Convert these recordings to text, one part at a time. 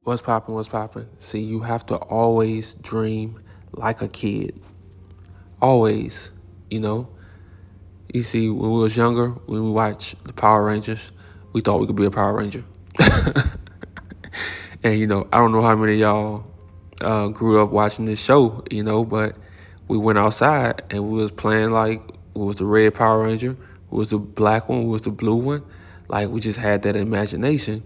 What's poppin'? What's poppin'? See, you have to always dream like a kid. Always. You know? You see, when we was younger, when we watched the Power Rangers, we thought we could be a Power Ranger. And, I don't know how many of y'all grew up watching this show, but we went outside and we was playing like we was the red Power Ranger, we was the black one, we was the blue one. Like, we just had that imagination.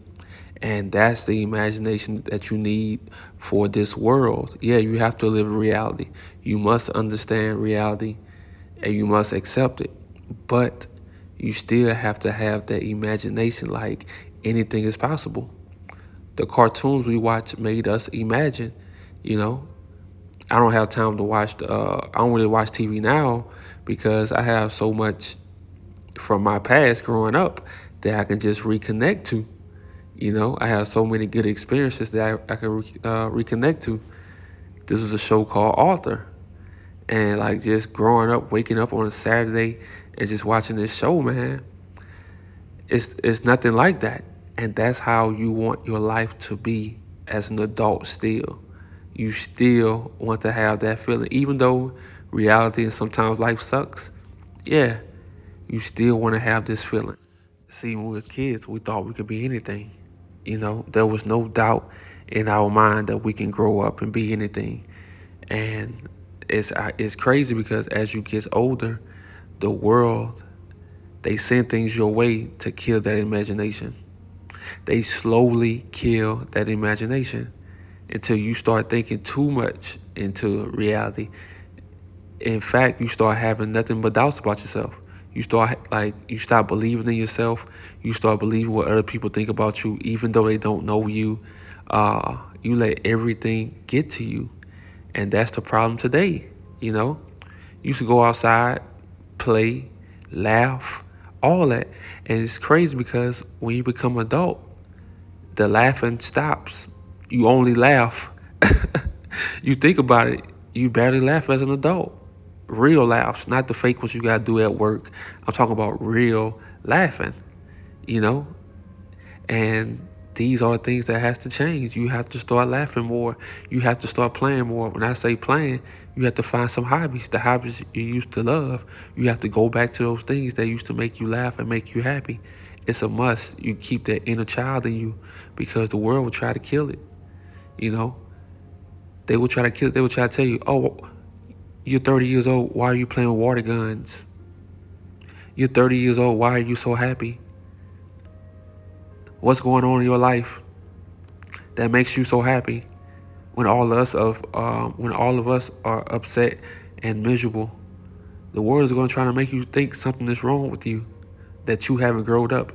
And that's the imagination that you need for this world. Yeah, you have to live in reality. You must understand reality and you must accept it. But you still have to have that imagination like anything is possible. The cartoons we watch made us imagine, you know. I don't have time to watch I don't really watch TV now because I have so much from my past growing up that I can just reconnect to. I have so many good experiences that I can reconnect to. This was a show called Author. And like just growing up, waking up on a Saturday and just watching this show, man, it's nothing like that. And that's how you want your life to be as an adult still. You still want to have that feeling. Even though reality and sometimes life sucks, yeah, you still want to have this feeling. See, when we was kids, we thought we could be anything. There was no doubt in our mind that we can grow up and be anything. And it's crazy because as you get older, the world, they send things your way to kill that imagination. They slowly kill that imagination until you start thinking too much into reality. In fact, you start having nothing but doubts about yourself. You stop believing in yourself. You start believing what other people think about you, even though they don't know you. You let everything get to you. And that's the problem today. You used to go outside, play, laugh, all that. And it's crazy because when you become adult, the laughing stops. You only laugh. You think about it, you barely laugh as an adult. Real laughs, not the fake ones you gotta do at work. I'm talking about real laughing, you know? And these are things that has to change. You have to start laughing more. You have to start playing more. When I say playing, you have to find some hobbies, the hobbies you used to love. You have to go back to those things that used to make you laugh and make you happy. It's a must. You keep that inner child in you because the world will try to kill it. You know, they will try to kill it. They will try to tell you, oh, you're 30 years old. Why are you playing water guns? You're 30 years old. Why are you so happy? What's going on in your life that makes you so happy when all of us are upset and miserable? The world is going to try to make you think something is wrong with you, that you haven't grown up.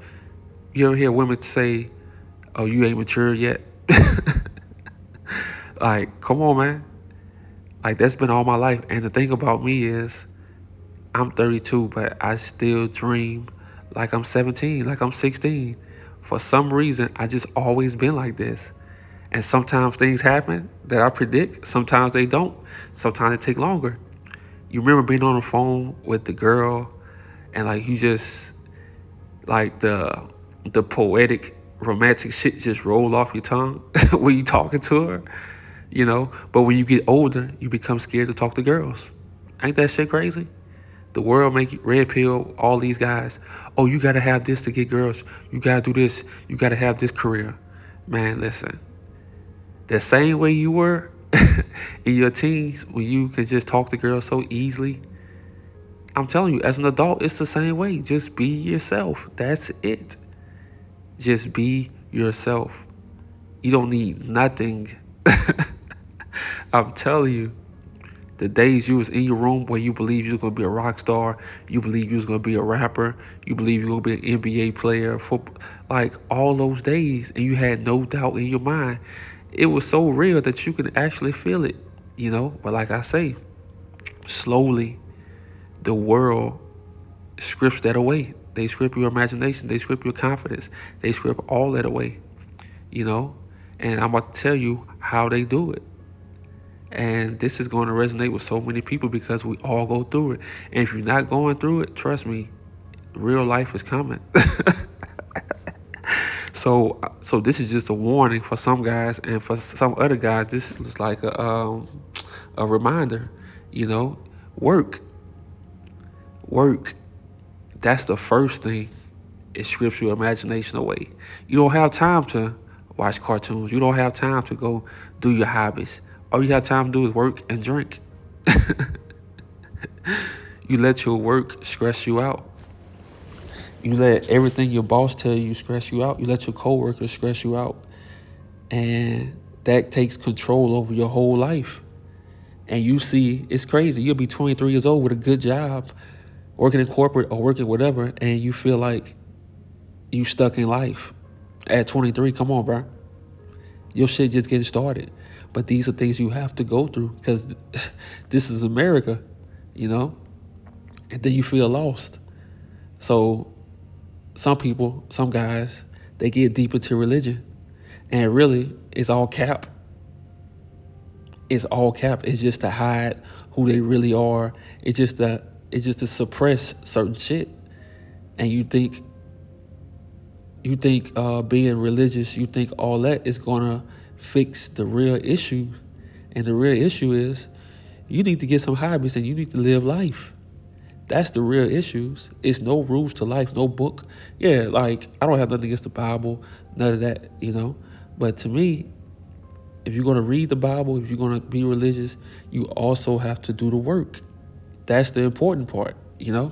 You ever hear women say, oh, you ain't mature yet? Like, come on, man. Like, that's been all my life. And the thing about me is I'm 32, but I still dream like I'm 17, like I'm 16. For some reason, I just always been like this. And sometimes things happen that I predict. Sometimes they don't. Sometimes they take longer. You remember being on the phone with the girl and like you just like the poetic romantic shit just roll off your tongue when you talking to her, But when you get older, you become scared to talk to girls. Ain't that shit crazy? The world make you red pill all these guys. Oh, you gotta have this to get girls. You gotta do this. You gotta have this career. Man, listen. The same way you were in your teens when you could just talk to girls so easily, I'm telling you, as an adult, it's the same way. Just be yourself. That's it. Just be yourself. You don't need nothing. I'm telling you, the days you was in your room where you believe you was going to be a rock star, you believe you was going to be a rapper, you believe you were going to be an NBA player, football, like all those days, and you had no doubt in your mind. It was so real that you could actually feel it, But like I say, slowly, the world strips that away. They strip your imagination. They strip your confidence. They strip all that away, And I'm about to tell you how they do it. And this is going to resonate with so many people because we all go through it. And if you're not going through it, trust me, real life is coming. So So this is just a warning for some guys, and for some other guys, this is like a reminder. You know, work, work. That's the first thing. It strips your imagination away. You don't have time to watch cartoons. You don't have time to go do your hobbies. All you have time to do is work and drink. You let your work stress you out. You let everything your boss tell you stress you out. You let your coworkers stress you out. And that takes control over your whole life. And you see, it's crazy. You'll be 23 years old with a good job, working in corporate or working whatever, and you feel like you stuck in life. At 23, come on, bro. Your shit just getting started. But these are things you have to go through because this is America, you know? And then you feel lost. So some people, some guys, they get deep into religion. And really, it's all cap. It's all cap. It's just to hide who they really are. It's just to suppress certain shit. And you think being religious, you think all that is gonna fix the real issue. And the real issue is you need to get some hobbies and you need to live life. That's the real issues. It's no rules to life, no book. Yeah, like I don't have nothing against the Bible, none of that, you know. But to me, if you're gonna read the Bible, if you're gonna be religious, you also have to do the work. That's the important part, you know.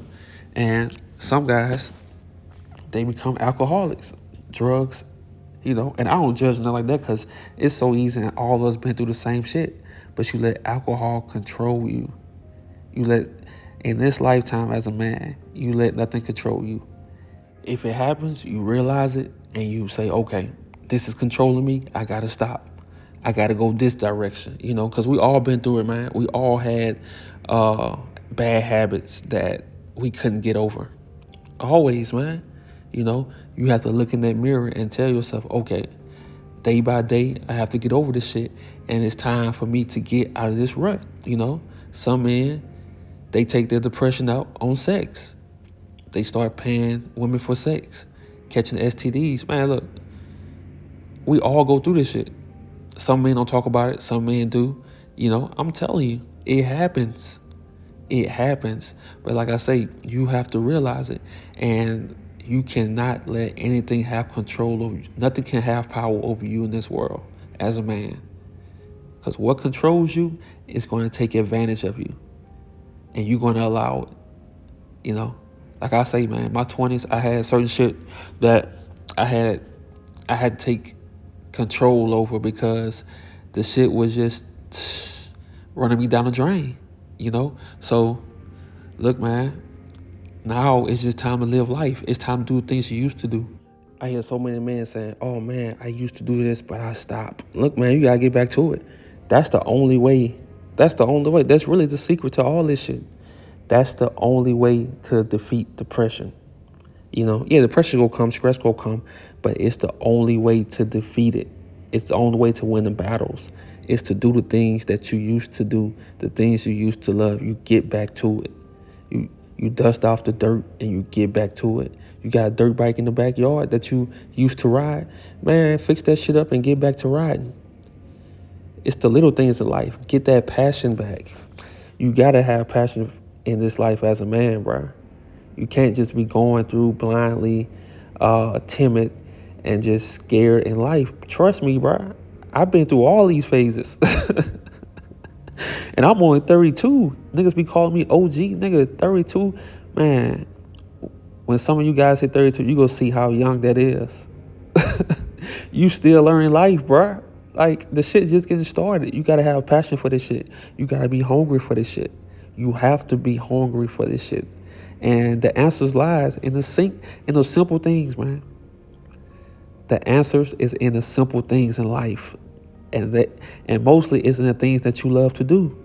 And some guys, they become alcoholics, drugs, you know. And I don't judge nothing like that because it's so easy and all of us been through the same shit. But you let alcohol control you. You let, in this lifetime as a man, you let nothing control you. If it happens, you realize it and you say, okay, this is controlling me. I got to stop. I got to go this direction, you know, because we all been through it, man. We all had bad habits that we couldn't get over. Always, man. You know, you have to look in that mirror and tell yourself, okay, day by day, I have to get over this shit. And it's time for me to get out of this rut, you know. Some men, they take their depression out on sex. They start paying women for sex, catching STDs. Man, look, we all go through this shit. Some men don't talk about it. Some men do. You know, I'm telling you, it happens. It happens. But like I say, you have to realize it. And you cannot let anything have control over you. Nothing can have power over you in this world as a man. Because what controls you is going to take advantage of you. And you're going to allow it. You know, like I say, man, my 20s, I had certain shit that I had to take control over because the shit was just running me down the drain, you know? So, look, man, now it's just time to live life. It's time to do things you used to do. I hear so many men saying, oh, man, I used to do this, but I stopped. Look, man, you got to get back to it. That's the only way. That's the only way. That's really the secret to all this shit. That's the only way to defeat depression. You know, yeah, depression will come, stress will come, but it's the only way to defeat it. It's the only way to win the battles. It's to do the things that you used to do, the things you used to love. You get back to it. You dust off the dirt and you get back to it. You got a dirt bike in the backyard that you used to ride. Man, fix that shit up and get back to riding. It's the little things in life. Get that passion back. You got to have passion in this life as a man, bro. You can't just be going through blindly, timid, and just scared in life. Trust me, bro. I've been through all these phases. And I'm only 32. Niggas be calling me OG. Nigga, 32. Man, when some of you guys hit 32, you go see how young that is. You still learning life, bro. Like, the shit just getting started. You got to have a passion for this shit. You got to be hungry for this shit. You have to be hungry for this shit. And the answers lies in those simple things, man. The answers is in the simple things in life. And mostly it's in the things that you love to do.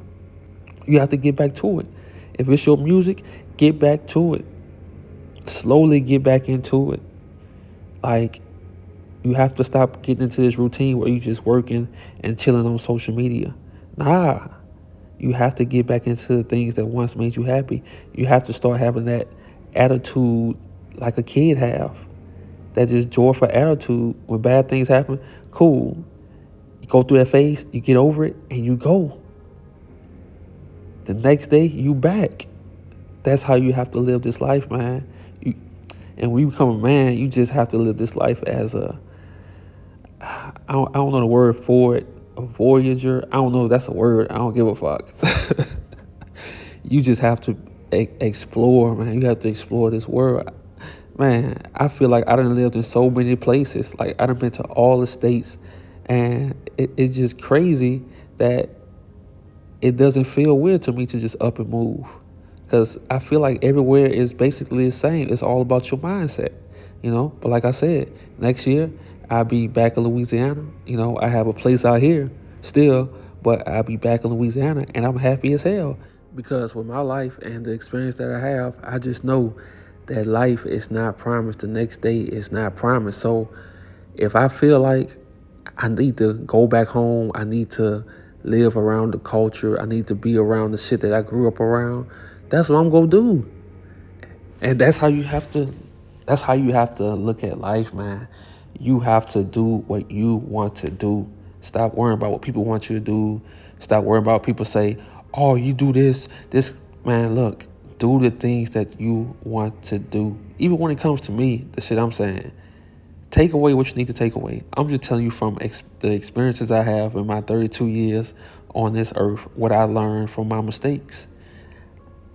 You have to get back to it. If it's your music, get back to it. Slowly get back into it. Like, you have to stop getting into this routine where you just working and chilling on social media. Nah. You have to get back into the things that once made you happy. You have to start having that attitude like a kid have. that just joyful attitude when bad things happen. Cool. You go through that phase, you get over it, and you go. The next day, you back. That's how you have to live this life, man. You, and when you become a man, you just have to live this life as I don't know the word for it, a voyager. I don't know if that's a word. I don't give a fuck. You just have to explore, man. You have to explore this world. Man, I feel like I done lived in so many places. Like I done been to all the states, and it's just crazy that it doesn't feel weird to me to just up and move. Because I feel like everywhere is basically the same. It's all about your mindset, you know? But like I said, next year, I'll be back in Louisiana. You know, I have a place out here still, but I'll be back in Louisiana, and I'm happy as hell. Because with my life and the experience that I have, I just know that life is not promised. The next day is not promised. So if I feel like I need to go back home, I need to live around the culture, I need to be around the shit that I grew up around, that's what I'm gonna do. And that's how you have to look at life, man. You have to do what you want to do. Stop worrying about what people want you to do. Stop worrying about what people say, oh, you do this. Man, look, do the things that you want to do. Even when it comes to me, the shit I'm saying, take away what you need to take away. I'm just telling you from the experiences I have in my 32 years on this earth, what I learned from my mistakes.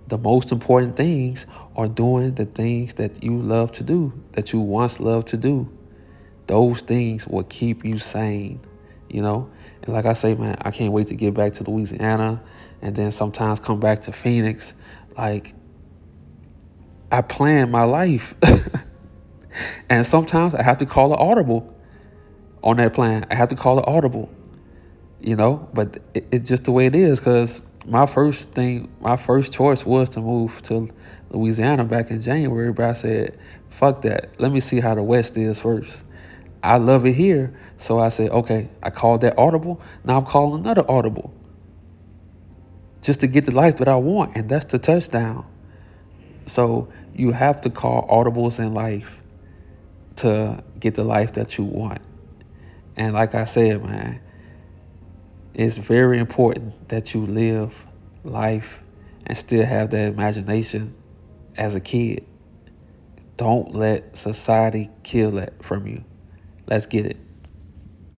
The most important things are doing the things that you love to do, that you once loved to do. Those things will keep you sane, you know? And like I say, man, I can't wait to get back to Louisiana and then sometimes come back to Phoenix. Like, I plan my life. And sometimes I have to call an audible on that plan. I have to call it audible, you know? But it's just the way it is, because my first choice was to move to Louisiana back in January, but I said, fuck that. Let me see how the West is first. I love it here. So I said, okay, I called that audible. Now I'm calling another audible just to get the life that I want. And that's the touchdown. So you have to call audibles in life to get the life that you want. And like I said, man, it's very important that you live life and still have that imagination as a kid. Don't let society kill that from you. Let's get it.